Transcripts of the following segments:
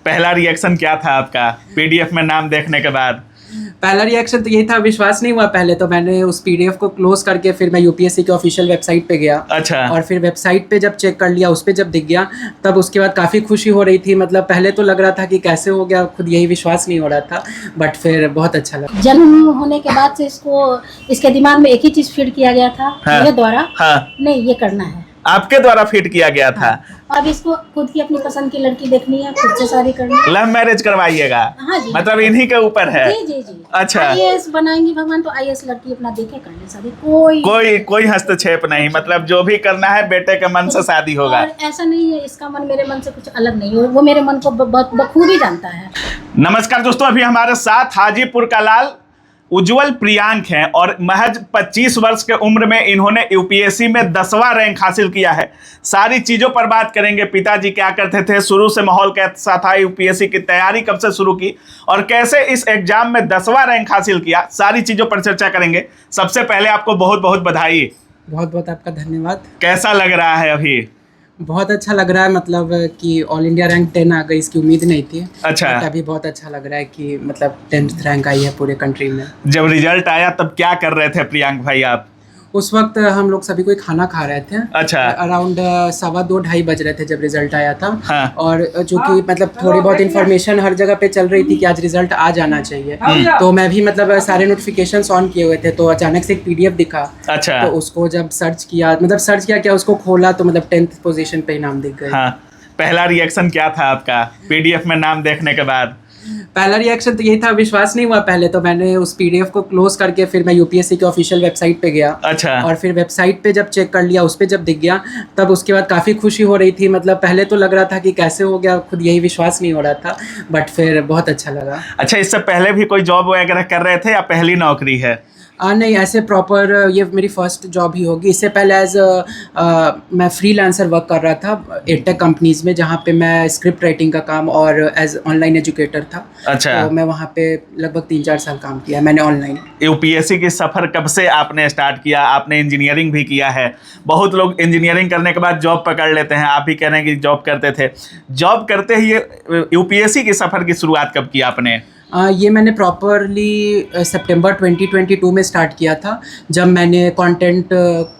पहला रिएक्शन क्या था आपका पीडीएफ में नाम देखने के बाद? पहला रिएक्शन तो यही था, विश्वास नहीं हुआ पहले तो। मैंने उस पीडीएफ को क्लोज करके फिर मैं यूपीएससी के ऑफिशियल वेबसाइट पे गया। अच्छा। और फिर वेबसाइट पे जब चेक कर लिया, उस पे जब दिख गया, तब उसके बाद काफ़ी खुशी हो रही थी। मतलब पहले तो लग रहा था कि कैसे हो गया, खुद यही विश्वास नहीं हो रहा था, बट फिर बहुत अच्छा लगा। जन्म होने के बाद से इसके दिमाग में एक ही चीज फीड किया गया था मेरे द्वारा। नहीं, ये करना है। आपके द्वारा फिट किया गया था। अब इसको खुद की अपनी पसंद की लड़की देखनी है, खुद से शादी करनी है। लव मैरिज करवाइएगा? हाँ जी। मतलब इन्हीं के ऊपर है? जी जी जी। अच्छा। आईएएस बनाएंगे भगवान तो आईएएस लड़की अपना देखे कर ले शादी। कोई हस्तक्षेप नहीं, मतलब जो भी करना है बेटे के मन से शादी होगा। और ऐसा नहीं है इसका मन मेरे मन से कुछ अलग नहीं है, वो मेरे मन को बखूबी जानता है। नमस्कार दोस्तों, अभी हमारे साथ हाजीपुर का लाल उज्जवल प्रियांक हैं और महज 25 वर्ष के उम्र में इन्होंने यूपीएससी में 10वां रैंक हासिल किया है। सारी चीज़ों पर बात करेंगे। पिताजी क्या करते थे, शुरू से माहौल कैसा था, यूपीएससी की तैयारी कब से शुरू की और कैसे इस एग्जाम में 10वां रैंक हासिल किया, सारी चीज़ों पर चर्चा करेंगे। सबसे पहले आपको बहुत बहुत बधाई। बहुत बहुत आपका धन्यवाद। कैसा लग रहा है अभी? बहुत अच्छा लग रहा है, मतलब कि ऑल इंडिया रैंक 10 आ गई, इसकी उम्मीद नहीं थी। अच्छा। अभी बहुत अच्छा लग रहा है कि मतलब 10th रैंक आई है पूरे कंट्री में। जब रिजल्ट आया तब क्या कर रहे थे प्रियांक भाई आप? उस वक्त हम लोग सभी कोई खाना खा रहे थे। अच्छा। अराउंड 2:15-2:30 बज रहे थे जब रिजल्ट आया था। हाँ। और जो कि मतलब थोड़ी बहुत इन्फॉर्मेशन हर जगह पे चल रही थी कि आज रिजल्ट आ जाना चाहिए। तो मैं भी मतलब सारे नोटिफिकेशंस ऑन किए हुए थे, तो अचानक से एक पीडीएफ दिखा। अच्छा। तो उसको जब सर्च किया, मतलब सर्च किया क्या, उसको खोला तो मतलब 10th पोजीशन पे ही नाम दिख गए। हाँ। पहला रिएक्शन क्या था आपका पीडीएफ में नाम देखने के बाद? पहला रिएक्शन तो यही था, विश्वास नहीं हुआ पहले तो। मैंने उस पीडीएफ को क्लोज करके फिर मैं यूपीएससी के ऑफिशियल वेबसाइट पे गया। अच्छा। और फिर वेबसाइट पे जब चेक कर लिया, उस पे जब दिख गया, तब उसके बाद काफ़ी खुशी हो रही थी। मतलब पहले तो लग रहा था कि कैसे हो गया, खुद यही विश्वास नहीं हो रहा था, बट फिर बहुत अच्छा लगा। अच्छा, इससे पहले भी कोई जॉब वगैरह कर रहे थे या पहली नौकरी है? नहीं, ऐसे प्रॉपर ये मेरी फर्स्ट जॉब ही होगी। इससे पहले मैं फ्रीलांसर वर्क कर रहा था एडटेक कंपनीज में, जहाँ पे मैं स्क्रिप्ट राइटिंग का काम और एज ऑनलाइन एजुकेटर था। अच्छा। तो मैं वहाँ पे लगभग 3-4 साल काम किया मैंने ऑनलाइन। यूपीएससी की सफ़र कब से आपने स्टार्ट किया? आपने इंजीनियरिंग भी किया है। बहुत लोग इंजीनियरिंग करने के बाद जॉब पकड़ लेते हैं, आप भी कह रहे हैं कि जॉब करते थे। जॉब करते ही यूपीएससी की सफ़र की शुरुआत कब की आपने? ये मैंने प्रॉपरली सितंबर 2022 में स्टार्ट किया था, जब मैंने कंटेंट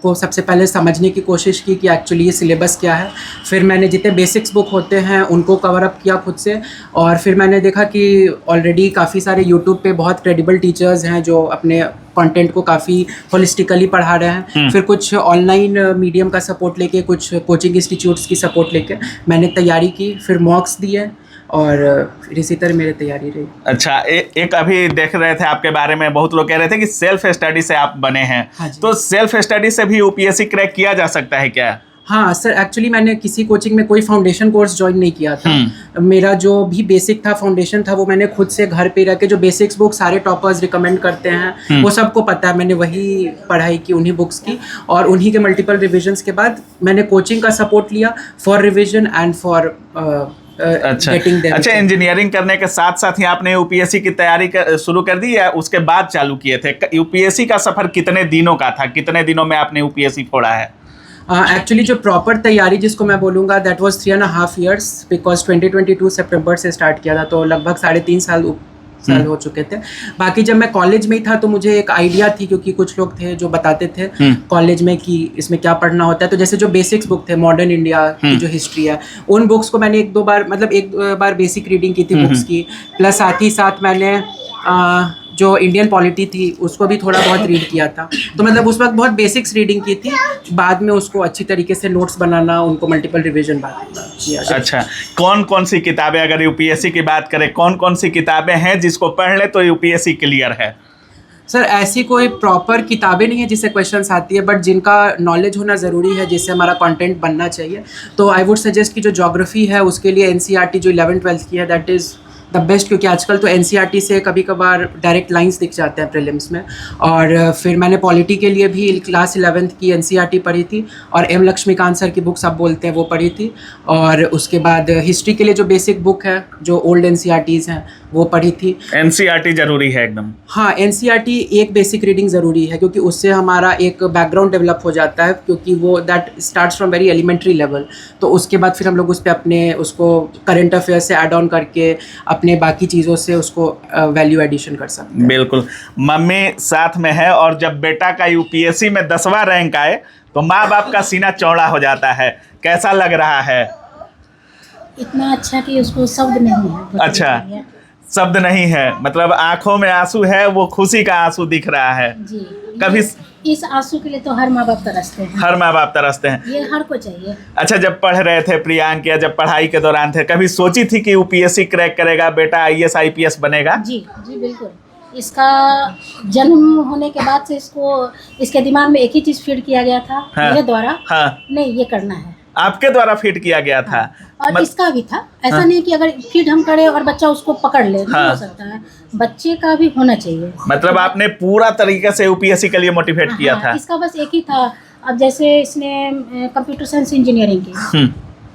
को सबसे पहले समझने की कोशिश की कि एक्चुअली ये सिलेबस क्या है। फिर मैंने जितने बेसिक्स बुक होते हैं उनको कवर अप किया खुद से। और फिर मैंने देखा कि ऑलरेडी काफ़ी सारे यूट्यूब पे बहुत क्रेडिबल टीचर्स हैं जो अपने कंटेंट को काफ़ी होलिस्टिकली पढ़ा रहे हैं। फिर कुछ ऑनलाइन मीडियम का सपोर्ट लेके, कुछ कोचिंग इंस्टीट्यूट्स की सपोर्ट लेके मैंने तैयारी की, फिर मॉक्स दिए और फिर इसी तरह मेरी तैयारी रही। अच्छा, एक अभी देख रहे थे आपके बारे में, बहुत लोग कह रहे थे कि सेल्फ स्टडी से आप बने हैं। हाँ, तो सेल्फ स्टडी से भी यूपीएससी क्रैक किया जा सकता है क्या? हाँ सर, एक्चुअली मैंने किसी कोचिंग में कोई फाउंडेशन कोर्स ज्वाइन नहीं किया था। मेरा जो भी बेसिक था, फाउंडेशन था, वो मैंने खुद से घर पे रह के, जो बेसिक्स बुक सारे टॉपर्स रिकमेंड करते हैं वो सबको पता है, मैंने वही पढ़ाई की, उन्हीं बुक्स की। और उन्हीं के मल्टीपल रिविजन्स के बाद मैंने कोचिंग का सपोर्ट लिया फॉर रिविजन एंड फॉर अच्छा। इंजीनियरिंग करने के साथ साथ ही आपने यूपीएससी की तैयारी शुरू कर दी या उसके बाद चालू किए थे? यूपीएससी का सफर कितने दिनों का था? कितने दिनों में आपने यूपीएससी फोड़ा है? एक्चुअली जो प्रॉपर तैयारी जिसको मैं बोलूँगा, दैट वाज 3.5 years, बिकॉज 2022 सितंबर से स्टार्ट किया था, तो लगभग 3.5 साल हो चुके थे। बाकी जब मैं कॉलेज में ही था तो मुझे एक आइडिया थी, क्योंकि कुछ लोग थे जो बताते थे कॉलेज में कि इसमें क्या पढ़ना होता है। तो जैसे जो बेसिक्स बुक थे, मॉडर्न इंडिया की जो हिस्ट्री है, उन बुक्स को मैंने एक बार बेसिक रीडिंग की थी बुक्स की। प्लस साथ ही साथ मैंने जो इंडियन पॉलिटी थी उसको भी थोड़ा बहुत रीड किया था। तो मतलब उस वक्त बहुत बेसिक्स रीडिंग की थी, बाद में उसको अच्छी तरीके से नोट्स बनाना, उनको मल्टीपल रिवीजन किया। अच्छा, कौन कौन सी किताबें, अगर यूपीएससी की बात करें, कौन कौन सी किताबें हैं जिसको पढ़ ले तो यूपीएससी क्लियर है? सर, ऐसी कोई प्रॉपर किताबें नहीं है जिससे क्वेश्चंस आती है, बट जिनका नॉलेज होना ज़रूरी है, जिससे हमारा कंटेंट बनना चाहिए। तो आई वुड सजेस्ट कि जो ज्योग्राफी है उसके लिए एनसीईआरटी जो 11th-12th की है, दैट इज़ द बेस्ट, क्योंकि आजकल तो एनसीईआरटी से कभी कभार डायरेक्ट लाइंस दिख जाते हैं प्रीलिम्स में। और फिर मैंने पॉलिटी के लिए भी क्लास 11th की एनसीईआरटी पढ़ी थी और एम लक्ष्मीकांत सर की बुक सब बोलते हैं वो पढ़ी थी। और उसके बाद हिस्ट्री के लिए जो बेसिक बुक है, जो ओल्ड एनसीईआरटीज़ हैं वो पढ़ी थी। एनसीईआरटी जरूरी है एकदम। हाँ, एनसीईआरटी एक बेसिक रीडिंग ज़रूरी है, क्योंकि उससे हमारा एक बैकग्राउंड डेवलप हो जाता है, क्योंकि वो that starts from very elementary level. तो उसके बाद फिर हम लोग उस पर अपने उसको करंट अफेयर से ऐड ऑन करके अपने बाकी चीज़ों से उसको वैल्यू एडिशन कर सकते हैं। बिल्कुल, मम्मी साथ में है और जब बेटा का यूपीएससी में 10वां रैंक आए तो माँ बाप का सीना चौड़ा हो जाता है। कैसा लग रहा है? इतना अच्छा कि उसको शब्द नहीं है। अच्छा, शब्द नहीं है, मतलब आंखों में आंसू है, वो खुशी का आंसू दिख रहा है। जी, कभी इस आंसू के लिए तो हर माँ बाप तरसते हैं। हर माँ बाप तरसते हैं। ये हर को चाहिए। अच्छा, जब पढ़ रहे थे प्रियांक, या जब पढ़ाई के दौरान थे, कभी सोची थी कि यूपीएससी क्रैक करेगा बेटा, आईएएस आईपीएस बनेगा? जी जी बिल्कुल। इसका जन्म होने के बाद से इसके दिमाग में एक ही चीज फीड किया गया था। हाँ, मेरे द्वारा। हाँ, नहीं, ये करना है। आपके द्वारा फीड किया गया था? हाँ। और इसका भी था, ऐसा नहीं कि अगर फीड हम करें और बच्चा उसको पकड़ ले, नहीं हो सकता है। बच्चे का भी होना चाहिए। मतलब आपने पूरा तरीके से यूपीएससी के लिए मोटिवेट किया था? इसका बस एक ही था। अब जैसे इसने कंप्यूटर साइंस इंजीनियरिंग की,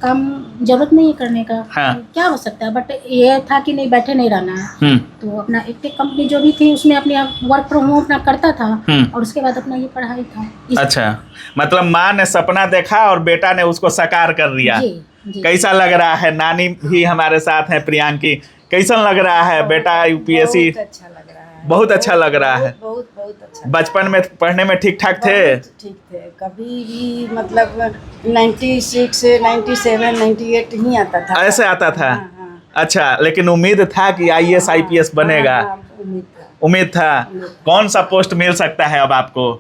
काम जरूरत नहीं है करने का। हाँ। क्या हो सकता है, बट ये था कि नहीं, बैठे नहीं रहना है। तो अपना एक कंपनी जो भी थी उसमें अपने वर्क फ्रॉम होम अपना करता था और उसके बाद अपना ये पढ़ाई था। अच्छा, मतलब माँ ने सपना देखा और बेटा ने उसको साकार कर दिया। जी, जी। कैसा लग रहा है? नानी भी हमारे साथ हैं प्रियांक की। कैसा लग रहा है बेटा यूपीएससी? बहुत अच्छा लग रहा है। बहुत अच्छा लग रहा है। बहुत अच्छा। बचपन में पढ़ने में ठीक ठाक थे? ठीक थे, कभी भी मतलब 96 97 98 ही आता था। ऐसे आता था? हाँ। अच्छा, लेकिन उम्मीद था कि आईएएस आईपीएस बनेगा? उम्मीद था। कौन सा पोस्ट मिल सकता है अब आपको?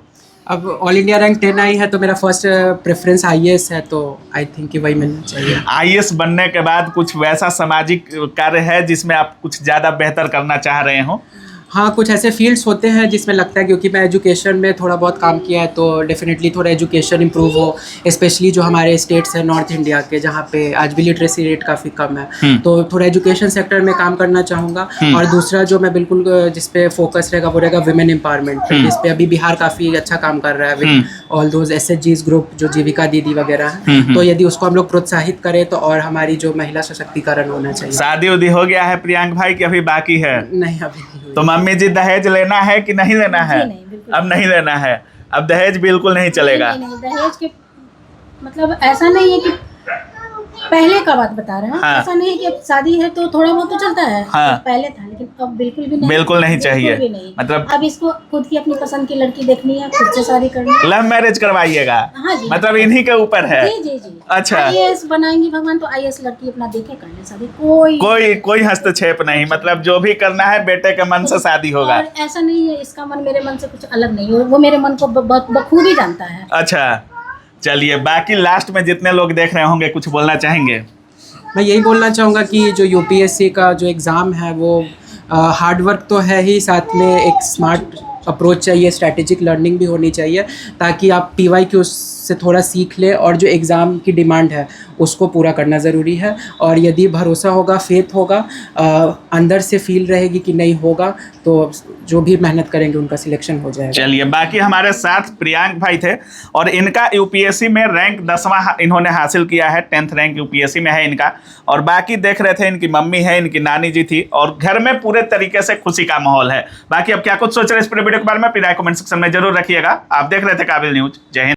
अब ऑल इंडिया रैंक 10 आई है तो मेरा फर्स्ट प्रेफरेंस आईएएस है, तो आई थिंक कि वही मिलना चाहिए। आईएएस बनने के बाद कुछ वैसा सामाजिक कार्य है जिसमें आप कुछ ज़्यादा बेहतर करना चाह रहे हो? हाँ, कुछ ऐसे फील्ड्स होते हैं जिसमें लगता है, क्योंकि मैं एजुकेशन में थोड़ा बहुत काम किया है, तो डेफिनेटली थोड़ा एजुकेशन इम्प्रूव हो, स्पेशली जो हमारे स्टेट्स हैं नॉर्थ इंडिया के, जहाँ पे आज भी लिटरेसी रेट काफ़ी कम है। तो थोड़ा एजुकेशन सेक्टर में काम करना चाहूँगा। और दूसरा जो मैं बिल्कुल जिस पे फोकस रहेगा वो रहेगा विमेन एम्पावरमेंट, जिस पे अभी बिहार काफ़ी अच्छा काम कर रहा है विद ऑल दोज एसएचजीज ग्रुप, जो जीविका दीदी वगैरह हैं। तो यदि उसको हम लोग प्रोत्साहित करें तो और हमारी जो महिला सशक्तिकरण होना चाहिए। शादी उदी हो गया है प्रियांक भाई की अभी बाकी है? नहीं, अभी नहीं हुई। तो मम्मी जी दहेज लेना है कि नहीं लेना है? जी नहीं, बिल्कुल। अब नहीं लेना है, अब दहेज बिल्कुल नहीं चलेगा। नहीं, दहेज के मतलब ऐसा नहीं है कि पहले का बात बता रहे हैं। हाँ। ऐसा नहीं है कि अब शादी है तो थोड़ा बहुत तो चलता है। हाँ। पहले था, लेकिन अब बिल्कुल भी नहीं। बिल्कुल नहीं चाहिए। बिल्कुल भी नहीं। मतलब अब इसको खुद की अपनी पसंद की लड़की देखनी है, खुद से शादी करनी है। लव मैरिज करवाइएगा? हाँ जी। मतलब इन्हीं के ऊपर है? जी जी जी। अच्छा। आईएएस बनाएंगे भगवान तो आईएएस लड़की अपना देखे कर ले शादी। कोई हस्तक्षेप नहीं, मतलब जो भी करना है बेटे के मन से शादी होगा। और ऐसा नहीं है इसका मन मेरे मन से कुछ अलग नहीं है, वो मेरे मन को बखूबी जानता है। अच्छा, चलिए, बाकी लास्ट में जितने लोग देख रहे होंगे कुछ बोलना चाहेंगे? मैं यही बोलना चाहूँगा कि जो यूपीएससी का जो एग्ज़ाम है वो हार्ड वर्क तो है ही, साथ में एक स्मार्ट अप्रोच चाहिए, स्ट्रैटेजिक लर्निंग भी होनी चाहिए, ताकि आप पीवाईक्यू से थोड़ा सीख ले और जो एग्ज़ाम की डिमांड है उसको पूरा करना ज़रूरी है। और यदि भरोसा होगा, फेथ होगा, अंदर से फील रहेगी कि नहीं होगा, तो जो भी मेहनत करेंगे उनका सिलेक्शन हो जाएगा। चलिए, बाकी हमारे साथ प्रियांक भाई थे और इनका यूपीएससी में रैंक 10वां इन्होंने हासिल किया है, 10th रैंक यूपीएससी में है इनका। और बाकी देख रहे थे, इनकी मम्मी है, इनकी नानी जी थी और घर में पूरे तरीके से खुशी का माहौल है। बाकी अब क्या कुछ सोच रहे हैं इस पूरे वीडियो के बारे में, फिर कमेंट सेक्शन में जरूर रखिएगा। आप देख रहे थे काबिल न्यूज। जय हिंद।